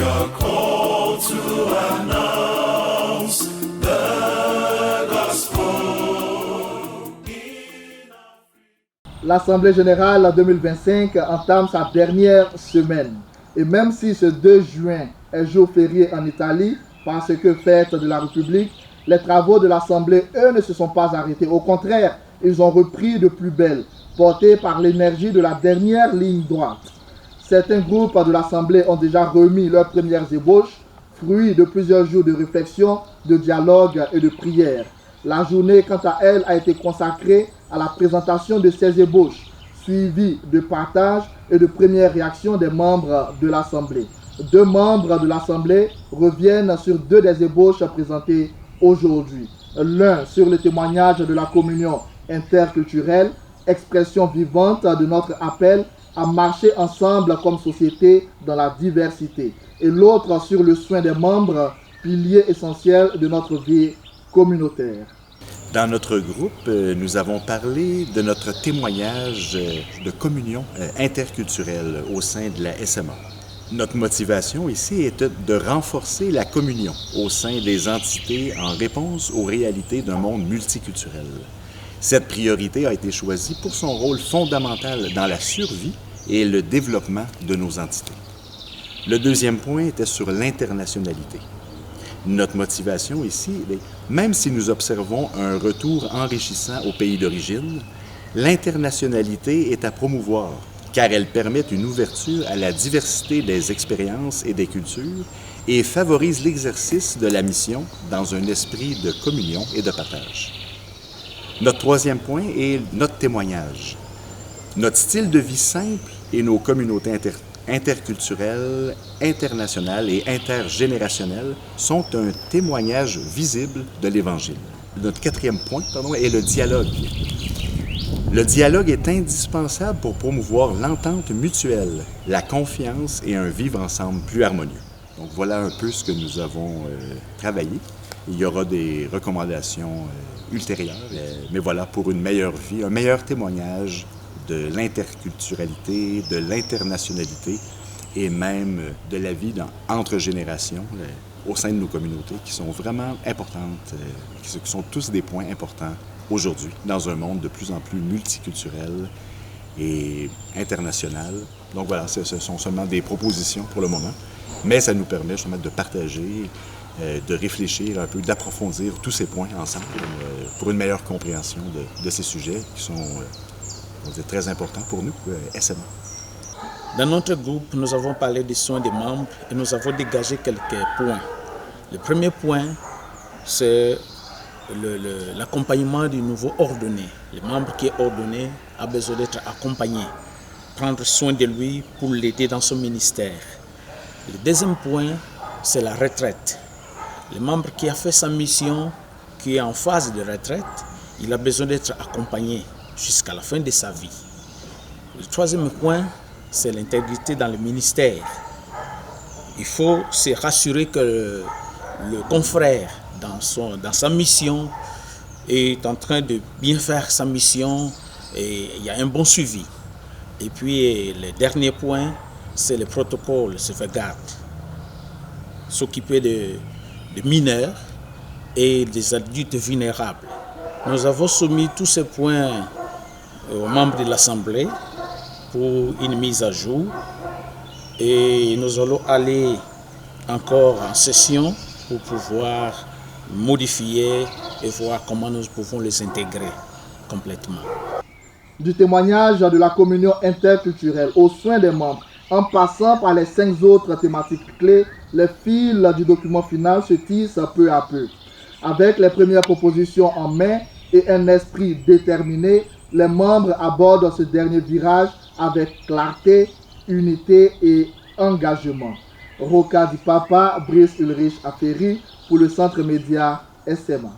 are called to announce the gospel. L'Assemblée générale 2025 entame sa dernière semaine. Et même si ce 2 juin est jour férié en Italie, parce que fête de la République, les travaux de l'Assemblée, eux, ne se sont pas arrêtés. Au contraire, ils ont repris de plus belle, portés par l'énergie de la dernière ligne droite. Certains groupes de l'Assemblée ont déjà remis leurs premières ébauches, fruits de plusieurs jours de réflexion, de dialogue et de prière. La journée, quant à elle, a été consacrée à la présentation de ces ébauches, suivie de partage et de premières réactions des membres de l'Assemblée. 2 membres de l'Assemblée reviennent sur 2 des ébauches présentées aujourd'hui. L'un sur le témoignage de la communion interculturelle, expression vivante de notre appel à marcher ensemble comme société dans la diversité. Et l'autre sur le soin des membres, pilier essentiel de notre vie communautaire. Dans notre groupe, nous avons parlé de notre témoignage de communion interculturelle au sein de la SMA. Notre motivation ici est de renforcer la communion au sein des entités en réponse aux réalités d'un monde multiculturel. Cette priorité a été choisie pour son rôle fondamental dans la survie et le développement de nos entités. Le deuxième point était sur l'internationalité. Notre motivation ici, même si nous observons un retour enrichissant au pays d'origine, l'internationalité est à promouvoir car elle permet une ouverture à la diversité des expériences et des cultures et favorise l'exercice de la mission dans un esprit de communion et de partage. Notre troisième point est notre témoignage. Notre style de vie simple et nos communautés interculturelles, internationales et intergénérationnelles sont un témoignage visible de l'Évangile. Notre quatrième point est le dialogue. Le dialogue est indispensable pour promouvoir l'entente mutuelle, la confiance et un vivre ensemble plus harmonieux. Donc voilà un peu ce que nous avons travaillé. Il y aura des recommandations ultérieures, mais voilà, pour une meilleure vie, un meilleur témoignage de l'interculturalité, de l'internationalité et même de la vie entre générations au sein de nos communautés qui sont vraiment importantes, qui sont tous des points importants aujourd'hui dans un monde de plus en plus multiculturel et international. Donc voilà, ce sont seulement des propositions pour le moment, mais ça nous permet justement de partager, de réfléchir un peu, d'approfondir tous ces points ensemble pour une meilleure compréhension de ces sujets qui sont très importants pour nous, SMA. Dans notre groupe, nous avons parlé des soins des membres et nous avons dégagé quelques points. Le premier point, c'est l'accompagnement du nouveau ordonné. Le membre qui est ordonné a besoin d'être accompagné, prendre soin de lui pour l'aider dans son ministère. Le deuxième point, c'est la retraite. Le membre qui a fait sa mission, qui est en phase de retraite, il a besoin d'être accompagné jusqu'à la fin de sa vie. Le troisième point, c'est l'intégrité dans le ministère. Il faut se rassurer que le confrère, dans sa mission, est en train de bien faire sa mission et il y a un bon suivi. Et puis le dernier point, c'est le protocole sauvegarde. S'occuper de mineurs et des adultes vulnérables. Nous avons soumis tous ces points aux membres de l'Assemblée pour une mise à jour et nous allons aller encore en session pour pouvoir modifier et voir comment nous pouvons les intégrer complètement. Du témoignage de la communion interculturelle aux soins des membres, en passant par les 5 autres thématiques clés, les fils du document final se tissent peu à peu. Avec les premières propositions en main et un esprit déterminé, les membres abordent ce dernier virage avec clarté, unité et engagement. Roca Di Papa, Brice Ulrich Aferi pour le Centre Média SMA.